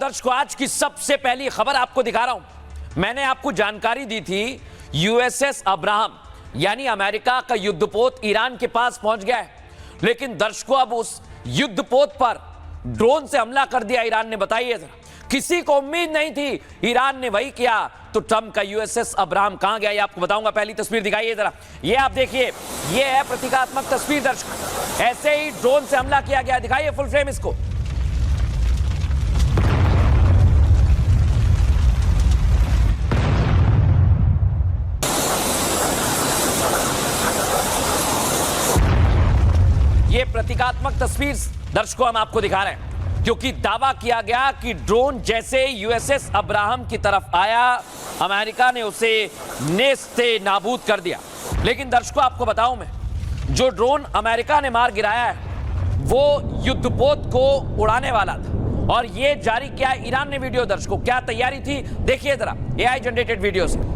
दर्शकों, आज की सबसे पहली खबर आपको दिखा रहा हूं। मैंने आपको जानकारी दी थी यूएसएस अब्राहम यानी अमेरिका का युद्धपोत ईरान के पास पहुंच गया है, लेकिन दर्शकों अब उस युद्धपोत पर ड्रोन से हमला कर दिया ईरान ने। बताइए जरा, किसी को उम्मीद नहीं थी, ईरान ने वही किया। तो ट्रंप का यूएसएस अब्राहम कहां गया ये आपको बताऊंगा। पहली तस्वीर दिखाइए जरा, ये आप देखिए, ये है प्रतीकात्मक तस्वीर। दर्शक, ऐसे ही ड्रोन से हमला किया गया। दिखाइए फुल फ्रेम इसको। ये प्रतीकात्मक तस्वीर दर्शकों हम आपको दिखा रहे हैं, क्योंकि दावा किया गया कि ड्रोन जैसे यूएसएस अब्राहम की तरफ आया, अमेरिका ने उसे नेस्ते नाबूद कर दिया। लेकिन दर्शकों आपको बताऊं मैं, जो ड्रोन अमेरिका ने मार गिराया है वो युद्धपोत को उड़ाने वाला था, और ये जारी किया ईरान ने वीडियो। दर्शकों, क्या तैयारी थी देखिए जरा, एआई जनरेटेड वीडियो से।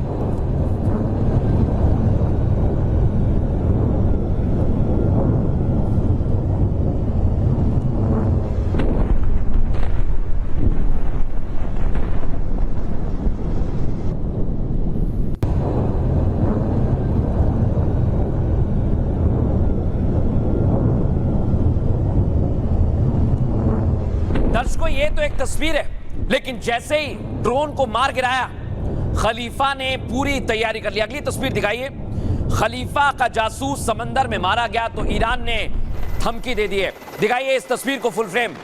दर्शकों, ये तो एक तस्वीर है, लेकिन जैसे ही ड्रोन को मार गिराया, खलीफा ने पूरी तैयारी कर ली। अगली तस्वीर दिखाइए। खलीफा का जासूस समंदर में मारा गया तो ईरान ने धमकी दे दी है। दिखाइए इस तस्वीर को फुल फ्रेम।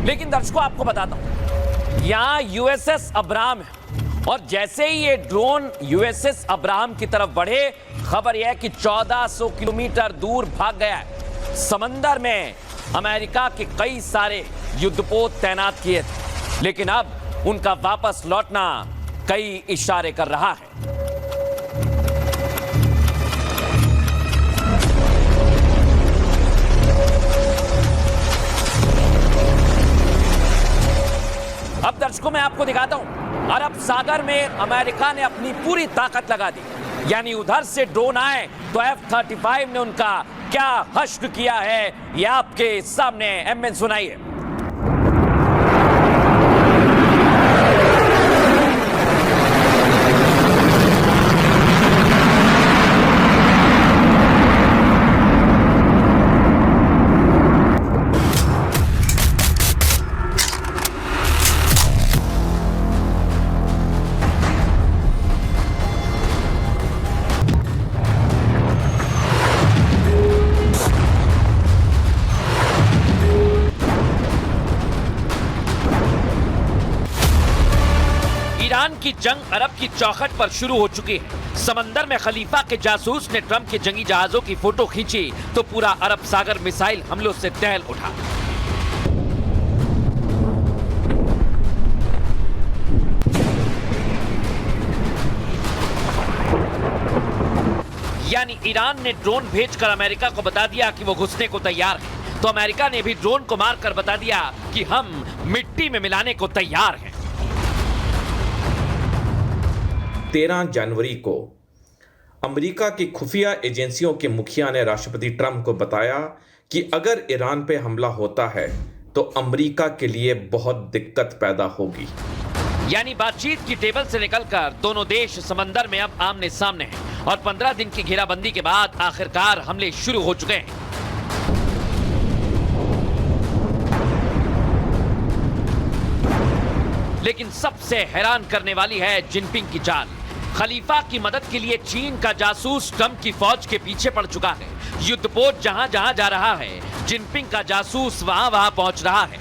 लेकिन दर्शकों आपको बताता हूं, यहां यूएसएस अब्राहम है, और जैसे ही ये ड्रोन यूएसएस अब्राहम की तरफ बढ़े, खबर यह है कि 1400 किलोमीटर दूर भाग गया है। समंदर में अमेरिका के कई सारे युद्धपोत तैनात किए थे, लेकिन अब उनका वापस लौटना कई इशारे कर रहा है। अब दर्शकों मैं आपको दिखाता हूं, अरब सागर में अमेरिका ने अपनी पूरी ताकत लगा दी। यानी उधर से ड्रोन आए तो F-35 ने उनका क्या हश्र किया है ये आपके सामने एमएन सुनाइए। ईरान की जंग अरब की चौखट पर शुरू हो चुकी है। समंदर में खलीफा के जासूस ने ट्रंप के जंगी जहाजों की फोटो खींची तो पूरा अरब सागर मिसाइल हमलों से दहल उठा। यानी ईरान ने ड्रोन भेजकर अमेरिका को बता दिया कि वो घुसने को तैयार है, तो अमेरिका ने भी ड्रोन को मारकर बता दिया कि हम मिट्टी में मिलाने को तैयार हैं। 13 जनवरी को अमेरिका की खुफिया एजेंसियों के मुखिया ने राष्ट्रपति ट्रंप को बताया कि अगर ईरान पे हमला होता है तो अमेरिका के लिए बहुत दिक्कत पैदा होगी। यानी बातचीत की टेबल से निकलकर दोनों देश समंदर में अब आमने सामने हैं, और 15 दिन की घेराबंदी के बाद आखिरकार हमले शुरू हो चुके हैं। लेकिन सबसे हैरान करने वाली है जिनपिंग की चाल। खलीफा की मदद के लिए चीन का जासूस ट्रंप की फौज के पीछे पड़ चुका है। युद्धपोत जहां जहां जा रहा है, जिनपिंग का जासूस वहां वहां पहुंच रहा है।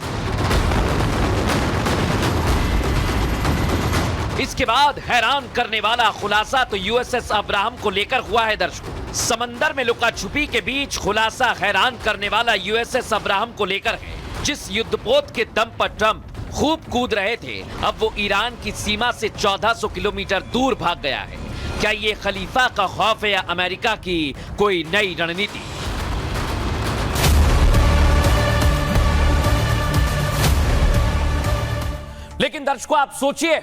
इसके बाद हैरान करने वाला खुलासा तो यूएसएस अब्राहम को लेकर हुआ है दर्शकों। समंदर में लुका छुपी के बीच खुलासा हैरान करने वाला यूएसएस अब्राहम को लेकर है। जिस युद्धपोत के दम पर ट्रंप खूब कूद रहे थे, अब वो ईरान की सीमा से 1400 किलोमीटर दूर भाग गया है। क्या ये खलीफा का खौफ है या अमेरिका की कोई नई रणनीति? लेकिन दर्शकों, आप सोचिए,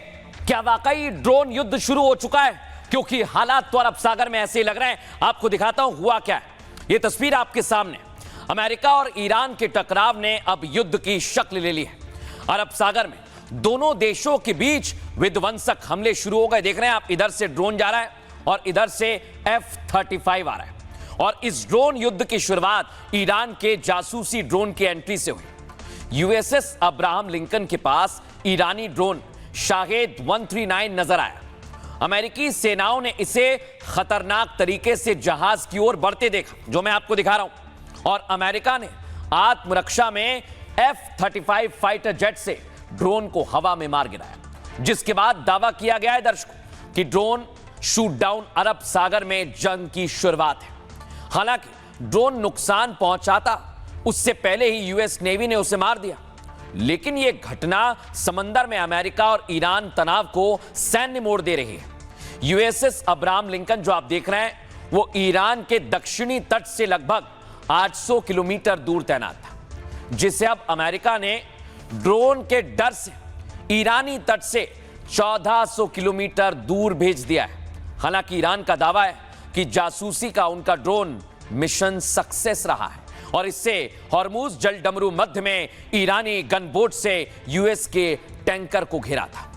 क्या वाकई ड्रोन युद्ध शुरू हो चुका है? क्योंकि हालात तो अरब सागर में ऐसे ही लग रहे हैं। आपको दिखाता हूं हुआ क्या है। यह तस्वीर आपके सामने। अमेरिका और ईरान के टकराव ने अब युद्ध की शक्ल ले ली है। अरब सागर में दोनों देशों के बीच विध्वंसक हमले शुरू हो गए। देख रहे हैं आप, इधर से ड्रोन जा रहा है और इधर से F-35 आ रहा है। और इस ड्रोन युद्ध की शुरुआत ईरान के जासूसी ड्रोन की एंट्री से हुई। यूएसएस अब्राहम लिंकन के पास ईरानी ड्रोन शाहेद 139 नजर आया। अमेरिकी सेनाओं ने इसे खतरनाक तरीके से जहाज की ओर बढ़ते देखा, जो मैं आपको दिखा रहा हूं। और अमेरिका ने आत्मरक्षा में F-35 फाइटर जेट से ड्रोन को हवा में मार गिराया, जिसके बाद दावा किया गया है दर्शकों कि ड्रोन शूट डाउन अरब सागर में जंग की शुरुआत है। हालांकि ड्रोन नुकसान पहुंचाता उससे पहले ही यूएस नेवी ने उसे मार दिया। लेकिन यह घटना समंदर में अमेरिका और ईरान तनाव को सैन्य मोड़ दे रही है। यूएसएस अब्राहम लिंकन जो आप देख रहे हैं, वो ईरान के दक्षिणी तट से लगभग 800 किलोमीटर दूर तैनात था, जिसे अब अमेरिका ने ड्रोन के डर से ईरानी तट से 1400 किलोमीटर दूर भेज दिया है। हालांकि ईरान का दावा है कि जासूसी का उनका ड्रोन मिशन सक्सेस रहा है और इससे हॉर्मुज जलडमरू मध्य में ईरानी गनबोट से यूएस के टैंकर को घेरा था।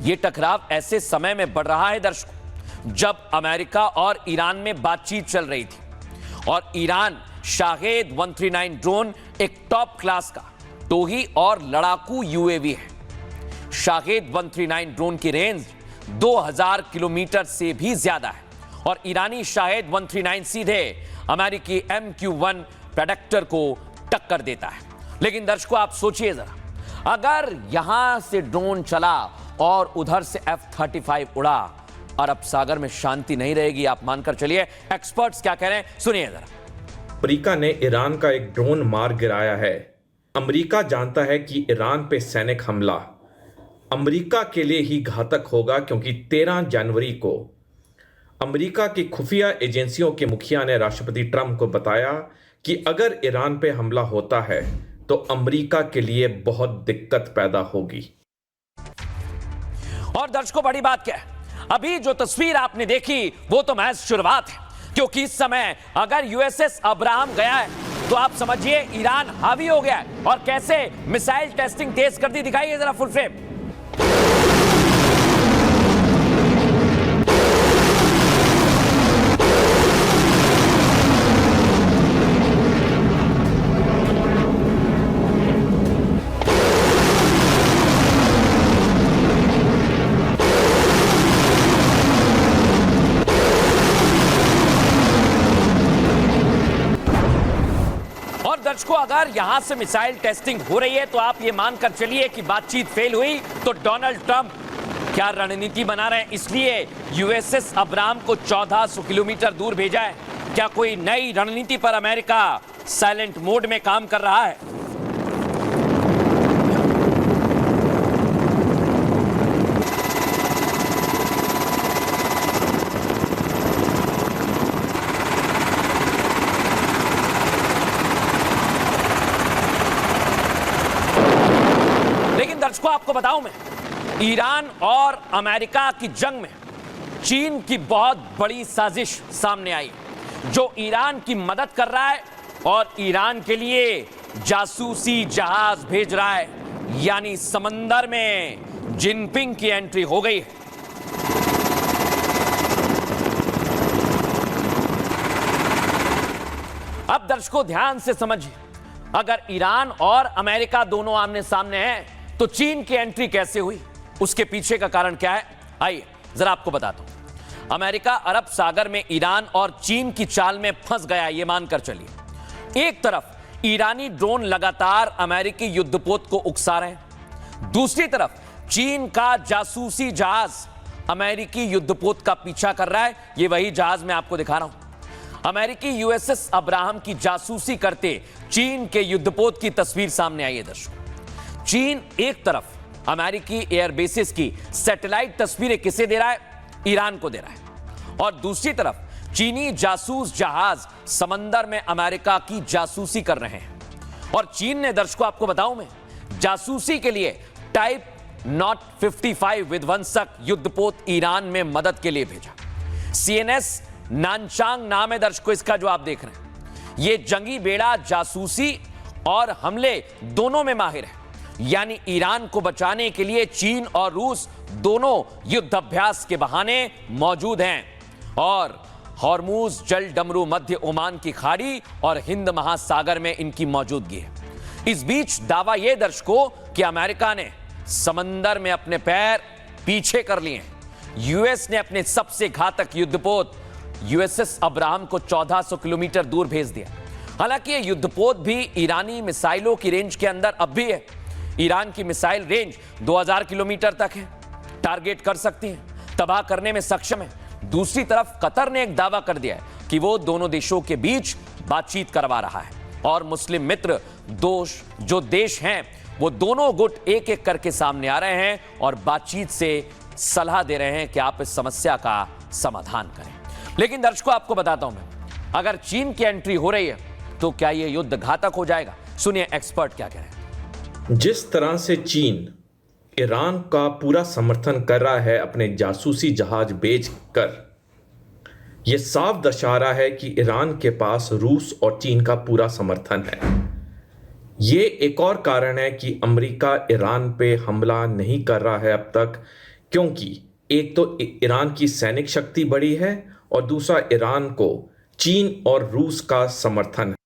यह टकराव ऐसे समय में बढ़ रहा है दर्शकों, जब अमेरिका और ईरान में बातचीत चल रही थी और ईरान शाहेद 139 ड्रोन एक टॉप क्लास का टोही और लड़ाकू यूएवी है। शाहेद 139 ड्रोन की रेंज 2000 किलोमीटर से भी ज्यादा है और ईरानी शाहेद 139 सीधे अमेरिकी MQ-1 प्रेडेक्टर को टक्कर देता है। लेकिन दर्शकों, आप सोचिए जरा, अगर यहां से ड्रोन चला और उधर से F-35 उड़ा, अरब सागर में शांति नहीं रहेगी। आप मानकर चलिए। एक्सपर्ट्स क्या कह रहे हैं, सुनिए जरा। अमेरिका ने ईरान का एक ड्रोन मार गिराया है। अमेरिका जानता है कि ईरान पे सैनिक हमला अमेरिका के लिए ही घातक होगा, क्योंकि 13 जनवरी को अमेरिका की खुफिया एजेंसियों के मुखिया ने राष्ट्रपति ट्रंप को बताया कि अगर ईरान पे हमला होता है तो अमेरिका के लिए बहुत दिक्कत पैदा होगी। और दर्शकों, बड़ी बात क्या है, अभी जो तस्वीर आपने देखी वो तो महज शुरुआत है, क्योंकि इस समय अगर यूएसएस अब्राहम गया है तो आप समझिए ईरान हावी हो गया है। और कैसे मिसाइल टेस्टिंग तेज कर दी, दिखाइए जरा फुल फ्रेम। दर्शकों, अगर यहां से मिसाइल टेस्टिंग हो रही है तो आप ये मानकर चलिए कि बातचीत फेल हुई। तो डोनाल्ड ट्रंप क्या रणनीति बना रहे हैं, इसलिए यूएसएस अब्राहम को 1400 किलोमीटर दूर भेजा है। क्या कोई नई रणनीति पर अमेरिका साइलेंट मोड में काम कर रहा है? दर्शकों, आपको बताऊं मैं, ईरान और अमेरिका की जंग में चीन की बहुत बड़ी साजिश सामने आई, जो ईरान की मदद कर रहा है और ईरान के लिए जासूसी जहाज भेज रहा है। यानी समंदर में जिनपिंग की एंट्री हो गई है। अब दर्शकों, ध्यान से समझिए, अगर ईरान और अमेरिका दोनों आमने सामने हैं तो चीन की एंट्री कैसे हुई, उसके पीछे का कारण क्या है, आइए जरा आपको बताता हूं। अमेरिका अरब सागर में ईरान और चीन की चाल में फंस गया, यह मानकर चलिए। एक तरफ ईरानी ड्रोन लगातार अमेरिकी युद्धपोत को उकसा रहे हैं, दूसरी तरफ चीन का जासूसी जहाज अमेरिकी युद्धपोत का पीछा कर रहा है। यह वही जहाज मैं आपको दिखा रहा हूं। अमेरिकी यूएसएस अब्राहम की जासूसी करते चीन के युद्धपोत की तस्वीर सामने आई है दर्शकों। चीन एक तरफ अमेरिकी एयरबेसेस की सैटेलाइट तस्वीरें किसे दे रहा है? ईरान को दे रहा है। और दूसरी तरफ चीनी जासूस जहाज समंदर में अमेरिका की जासूसी कर रहे हैं। और चीन ने, दर्शकों आपको बताऊं मैं, जासूसी के लिए टाइप नॉट 55 विध्वंसक युद्धपोत ईरान में मदद के लिए भेजा। CNS नानचांग नाम है दर्शकों इसका, जो आप देख रहे हैं। यह जंगी बेड़ा जासूसी और हमले दोनों में माहिर है। यानी ईरान को बचाने के लिए चीन और रूस दोनों युद्धाभ्यास के बहाने मौजूद हैं। और हॉर्मूज जल डमरू, मध्य ओमान की खाड़ी और हिंद महासागर में इनकी मौजूदगी है। इस बीच दावा यह दर्शकों कि अमेरिका ने समंदर में अपने पैर पीछे कर लिए हैं। यूएस ने अपने सबसे घातक युद्धपोत यूएसएस अब्राहम को 1400 किलोमीटर दूर भेज दिया। हालांकि यह युद्धपोत भी ईरानी मिसाइलों की रेंज के अंदर अब भी है। ईरान की मिसाइल रेंज 2000 किलोमीटर तक है, टारगेट कर सकती है, तबाह करने में सक्षम है। दूसरी तरफ कतर ने एक दावा कर दिया है कि वो दोनों देशों के बीच बातचीत करवा रहा है और मुस्लिम मित्र जो देश हैं वो दोनों गुट एक एक करके सामने आ रहे हैं और बातचीत से सलाह दे रहे हैं कि आप इस समस्या का समाधान करें। लेकिन दर्शकों आपको बताता हूं मैं, अगर चीन की एंट्री हो रही है तो क्या यह युद्ध घातक हो जाएगा? सुनिए एक्सपर्ट क्या कह रहे हैं। जिस तरह से चीन ईरान का पूरा समर्थन कर रहा है अपने जासूसी जहाज बेचकर, यह साफ दर्शा रहा है कि ईरान के पास रूस और चीन का पूरा समर्थन है। यह एक और कारण है कि अमेरिका ईरान पे हमला नहीं कर रहा है अब तक, क्योंकि एक तो ईरान की सैनिक शक्ति बड़ी है और दूसरा ईरान को चीन और रूस का समर्थन है।